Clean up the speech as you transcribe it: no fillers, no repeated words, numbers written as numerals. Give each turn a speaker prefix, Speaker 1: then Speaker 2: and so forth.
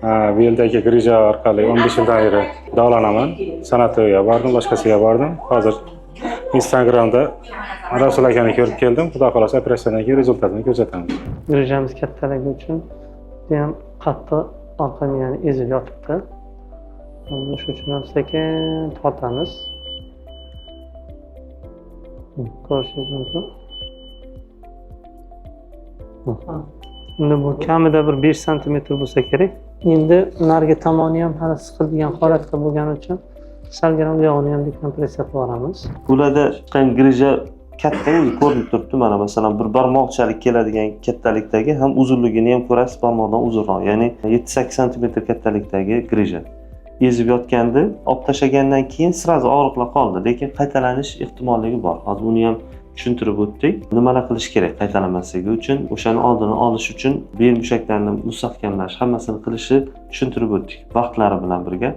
Speaker 1: Bu yildagi grija orqali 15 yildan beri davolanaman. Sanatoriyaga bordim, boshqasiga bordim. Hozir Instagramda Rasul akani ko'rib keldim. Xudo xolasa operatsiyadan keyin rezultatini ko'rsatamiz.
Speaker 2: Grejamiz kattaligi uchun judayam qattiq orqa miyani ezib yotibdi. Shuning uchun ham sekin tortamiz. Ko'rishingiz mumkin. Endi bu kamida bir 5 sm bo'lsa kerak. Endi narigi tomoni ham hali siqilgan holatda bo'lgani uchun salgina u yog'ini ham dekompressiya qilib yuboramiz.
Speaker 3: Bularda chiqqan grija katta o'zi ko'rinib turibdi. Mana masalan bir barmoqchalik keladigan kattalikdagi ham uzunligini ham ko'rasiz, barmoqdan uzunroq. Ya'ni 7-8 sm kattalikdagi grija. Ezib yotganda olib tashlagandan keyin sirazi og'riqlar qoldi, lekin qaytalanish ehtimolligi bor. Hozir uni ham tushuntirib o'tdik. Nimalar qilish kerak qaytalanmasligi uchun, o'shani oldini olish uchun bel mushaklarini mustahkamlash, hammasini qilishni tushuntirib o'tdik vaqtlari bilan birga.